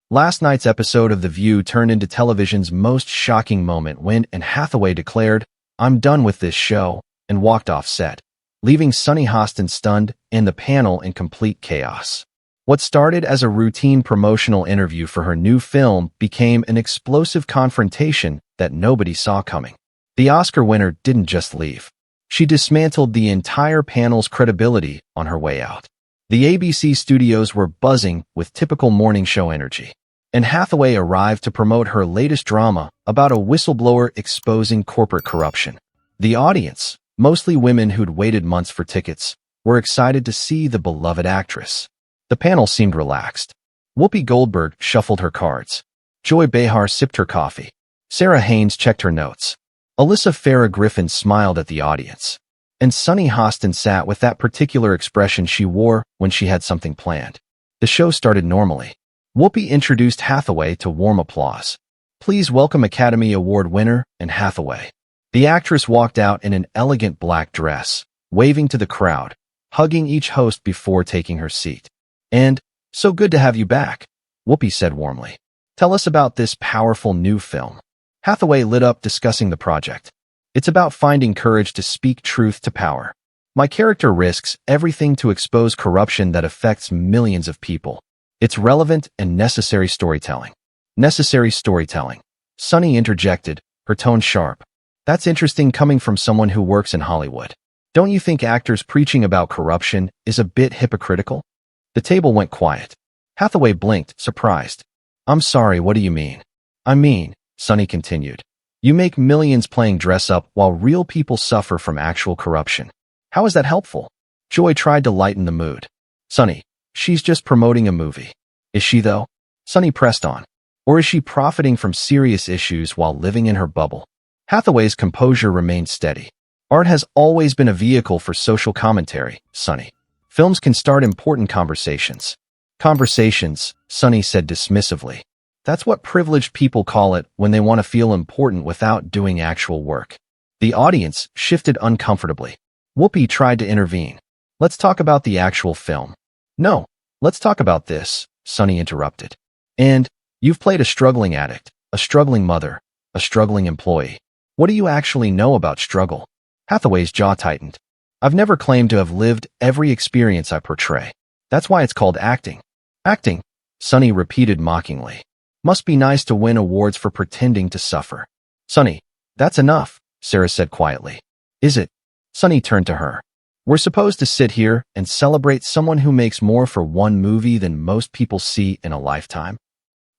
Last night's episode of The View turned into television's most shocking moment when Anne Hathaway declared, "I'm done with this show," and walked off set, leaving Sunny Hostin stunned and the panel in complete chaos. What started as a routine promotional interview for her new film became an explosive confrontation that nobody saw coming. The Oscar winner didn't just leave. She dismantled the entire panel's credibility on her way out. The ABC studios were buzzing with typical morning show energy. Anne Hathaway arrived to promote her latest drama about a whistleblower exposing corporate corruption. The audience, mostly women who'd waited months for tickets, were excited to see the beloved actress. The panel seemed relaxed. Whoopi Goldberg shuffled her cards. Joy Behar sipped her coffee. Sarah Haynes checked her notes. Alyssa Farah Griffin smiled at the audience. And Sunny Hostin sat with that particular expression she wore when she had something planned. The show started normally. Whoopi introduced Hathaway to warm applause. "Please welcome Academy Award winner Anne Hathaway." The actress walked out in an elegant black dress, waving to the crowd, hugging each host before taking her seat. "And, so good to have you back," Whoopi said warmly. "Tell us about this powerful new film." Hathaway lit up discussing the project. "It's about finding courage to speak truth to power. My character risks everything to expose corruption that affects millions of people. It's relevant and necessary storytelling." "Necessary storytelling," Sunny interjected, her tone sharp. "That's interesting coming from someone who works in Hollywood. Don't you think actors preaching about corruption is a bit hypocritical?" The table went quiet. Hathaway blinked, surprised. "I'm sorry, what do you mean?" "I mean," Sunny continued, "you make millions playing dress-up while real people suffer from actual corruption. How is that helpful?" Joy tried to lighten the mood. "Sunny, she's just promoting a movie." "Is she, though?" Sunny pressed on. "Or is she profiting from serious issues while living in her bubble?" Hathaway's composure remained steady. "Art has always been a vehicle for social commentary, Sunny. Films can start important conversations." "Conversations," Sunny said dismissively. "That's what privileged people call it when they want to feel important without doing actual work." The audience shifted uncomfortably. Whoopi tried to intervene. "Let's talk about the actual film." "No, let's talk about this," Sunny interrupted. "And you've played a struggling addict, a struggling mother, a struggling employee. What do you actually know about struggle?" Hathaway's jaw tightened. "I've never claimed to have lived every experience I portray. That's why it's called acting." "Acting," Sunny repeated mockingly. "Must be nice to win awards for pretending to suffer." "Sunny, that's enough," Sarah said quietly. "Is it?" Sunny turned to her. "We're supposed to sit here and celebrate someone who makes more for one movie than most people see in a lifetime?"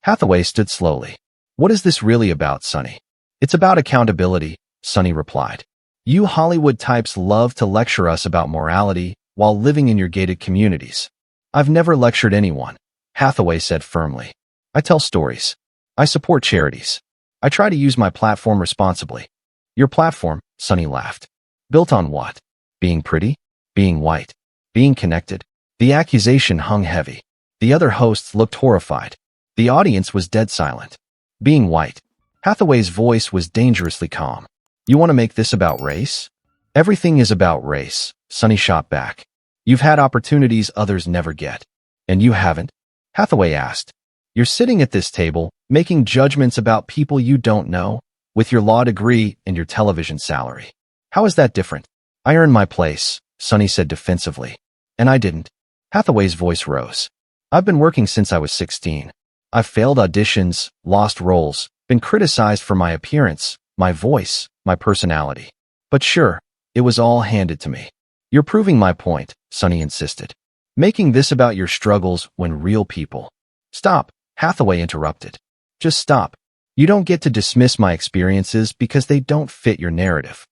Hathaway stood slowly. "What is this really about, Sunny?" "It's about accountability," Sunny replied. "You Hollywood types love to lecture us about morality while living in your gated communities." "I've never lectured anyone," Hathaway said firmly. "I tell stories. I support charities. I try to use my platform responsibly." "Your platform," Sunny laughed. "Built on what? Being pretty? Being white? Being connected?" The accusation hung heavy. The other hosts looked horrified. The audience was dead silent. "Being white." Hathaway's voice was dangerously calm. "You want to make this about race?" "Everything is about race," Sunny shot back. "You've had opportunities others never get." "And you haven't?" Hathaway asked. "You're sitting at this table, making judgments about people you don't know, with your law degree and your television salary. How is that different?" "I earned my place," Sunny said defensively. "And I didn't." Hathaway's voice rose. "I've been working since I was 16. I've failed auditions, lost roles, been criticized for my appearance, my voice, my personality. But sure, it was all handed to me." "You're proving my point," Sunny insisted. "Making this about your struggles when real people—" "Stop," Hathaway interrupted. "Just stop. You don't get to dismiss my experiences because they don't fit your narrative."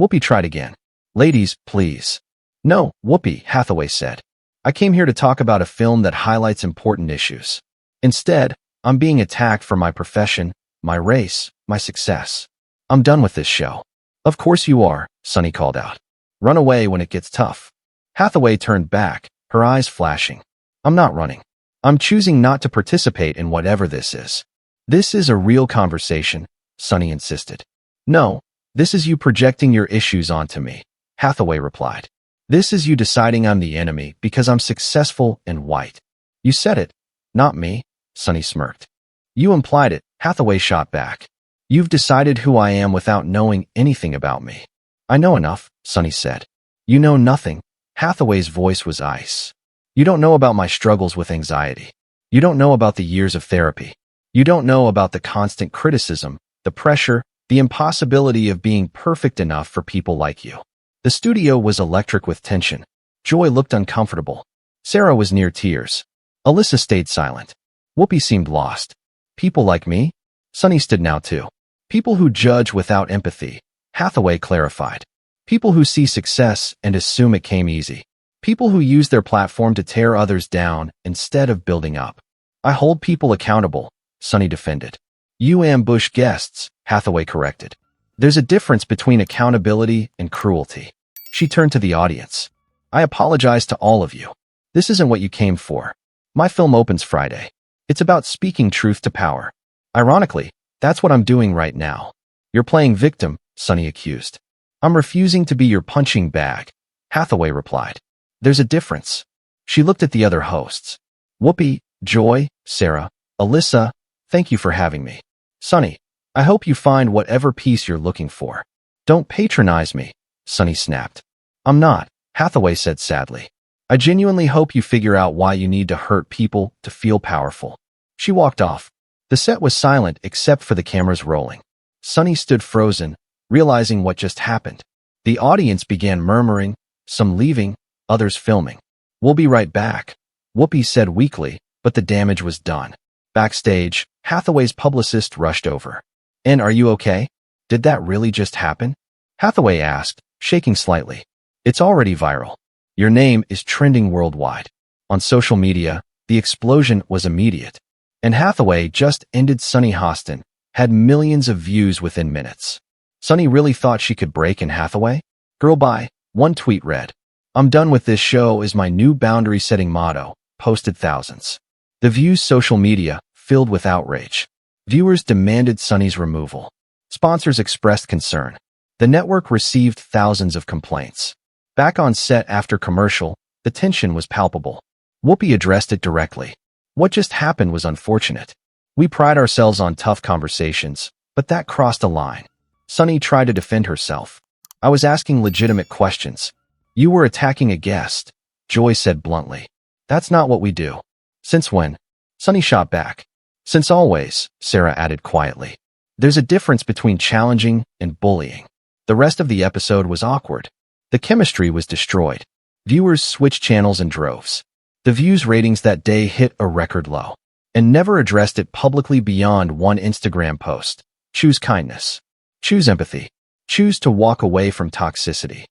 Whoopi tried again. "Ladies, please." "No, Whoopi," Hathaway said. "I came here to talk about a film that highlights important issues. Instead, I'm being attacked for my profession, my race, my success. I'm done with this show." "Of course you are," Sunny called out. "Run away when it gets tough." Hathaway turned back, her eyes flashing. "I'm not running. I'm choosing not to participate in whatever this is." "This is a real conversation," Sunny insisted. "No, this is you projecting your issues onto me," Hathaway replied. "This is you deciding I'm the enemy because I'm successful and white." "You said it, not me," Sunny smirked. You implied it, Hathaway shot back. You've decided who I am without knowing anything about me. I know enough, Sunny said. You know nothing. Hathaway's voice was ice. You don't know about my struggles with anxiety. You don't know about the years of therapy. You don't know about the constant criticism, the pressure, the impossibility of being perfect enough for people like you. The studio was electric with tension. Joy looked uncomfortable. Sarah was near tears. Alyssa stayed silent. Whoopi seemed lost. People like me? Sunny stood now too. People who judge without empathy, Hathaway clarified. People who see success and assume it came easy. People who use their platform to tear others down instead of building up. I hold people accountable, Sunny defended. You ambush guests, Hathaway corrected. There's a difference between accountability and cruelty. She turned to the audience. I apologize to all of you. This isn't what you came for. My film opens Friday. It's about speaking truth to power. Ironically, that's what I'm doing right now. You're playing victim, Sunny accused. I'm refusing to be your punching bag, Hathaway replied. There's a difference. She looked at the other hosts. Whoopi, Joy, Sarah, Alyssa, thank you for having me. Sunny, I hope you find whatever peace you're looking for. Don't patronize me, Sunny snapped. I'm not, Hathaway said sadly. I genuinely hope you figure out why you need to hurt people to feel powerful. She walked off. The set was silent except for the cameras rolling. Sunny stood frozen, realizing what just happened. The audience began murmuring, some leaving, others filming. We'll be right back, Whoopi said weakly, but the damage was done. Backstage, Hathaway's publicist rushed over. And are you okay? Did that really just happen? Hathaway asked, shaking slightly. It's already viral. Your name is trending worldwide. On social media, the explosion was immediate. And Hathaway just ended Sunny Hostin, had millions of views within minutes. Sunny really thought she could break in Hathaway? Girl bye, one tweet read. I'm done with this show is my new boundary-setting motto, posted thousands. The View's social media filled with outrage. Viewers demanded Sunny's removal. Sponsors expressed concern. The network received thousands of complaints. Back on set after commercial, the tension was palpable. Whoopi addressed it directly. What just happened was unfortunate. We pride ourselves on tough conversations, but that crossed a line. Sunny tried to defend herself. I was asking legitimate questions. You were attacking a guest, Joy said bluntly. That's not what we do. Since when? Sunny shot back. Since always, Sarah added quietly. There's a difference between challenging and bullying. The rest of the episode was awkward. The chemistry was destroyed. Viewers switched channels in droves. The View's ratings that day hit a record low, and never addressed it publicly beyond one Instagram post. Choose kindness. Choose empathy. Choose to walk away from toxicity.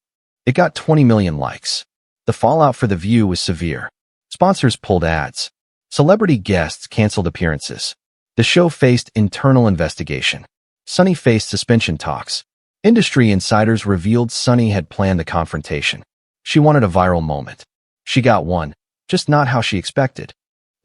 It got 20 million likes. The fallout for The View was severe. Sponsors pulled ads. Celebrity guests canceled appearances. The show faced internal investigation. Sunny faced suspension talks. Industry insiders revealed Sunny had planned the confrontation. She wanted a viral moment. She got one, just not how she expected.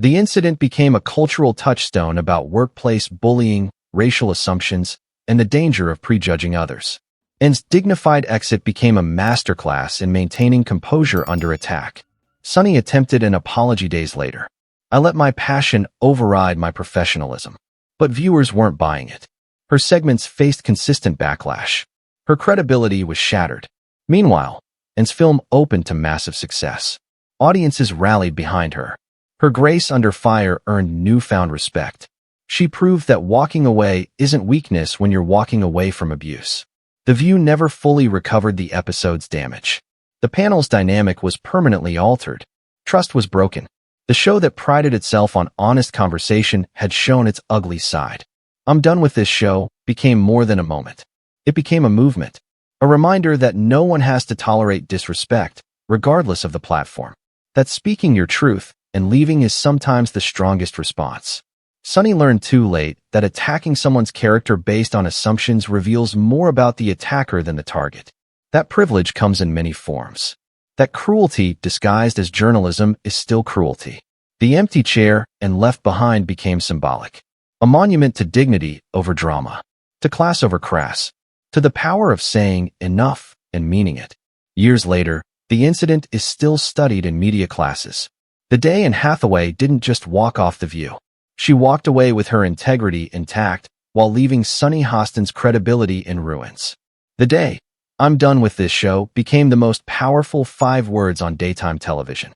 The incident became a cultural touchstone about workplace bullying, racial assumptions, and the danger of prejudging others. Anne's dignified exit became a masterclass in maintaining composure under attack. Sunny attempted an apology days later. I let my passion override my professionalism. But viewers weren't buying it. Her segments faced consistent backlash. Her credibility was shattered. Meanwhile, Anne's film opened to massive success. Audiences rallied behind her. Her grace under fire earned newfound respect. She proved that walking away isn't weakness when you're walking away from abuse. The View never fully recovered the episode's damage. The panel's dynamic was permanently altered. Trust was broken. The show that prided itself on honest conversation had shown its ugly side. I'm done with this show became more than a moment. It became a movement. A reminder that no one has to tolerate disrespect, regardless of the platform. That speaking your truth and leaving is sometimes the strongest response. Sunny learned too late that attacking someone's character based on assumptions reveals more about the attacker than the target. That privilege comes in many forms. That cruelty disguised as journalism is still cruelty. The empty chair and left behind became symbolic. A monument to dignity over drama, to class over crass, to the power of saying enough and meaning it. Years later, the incident is still studied in media classes. The day Anne Hathaway didn't just walk off The View. She walked away with her integrity intact while leaving Sunny Hostin's credibility in ruins. The day, "I'm done with this show," became the most powerful 5 words on daytime television.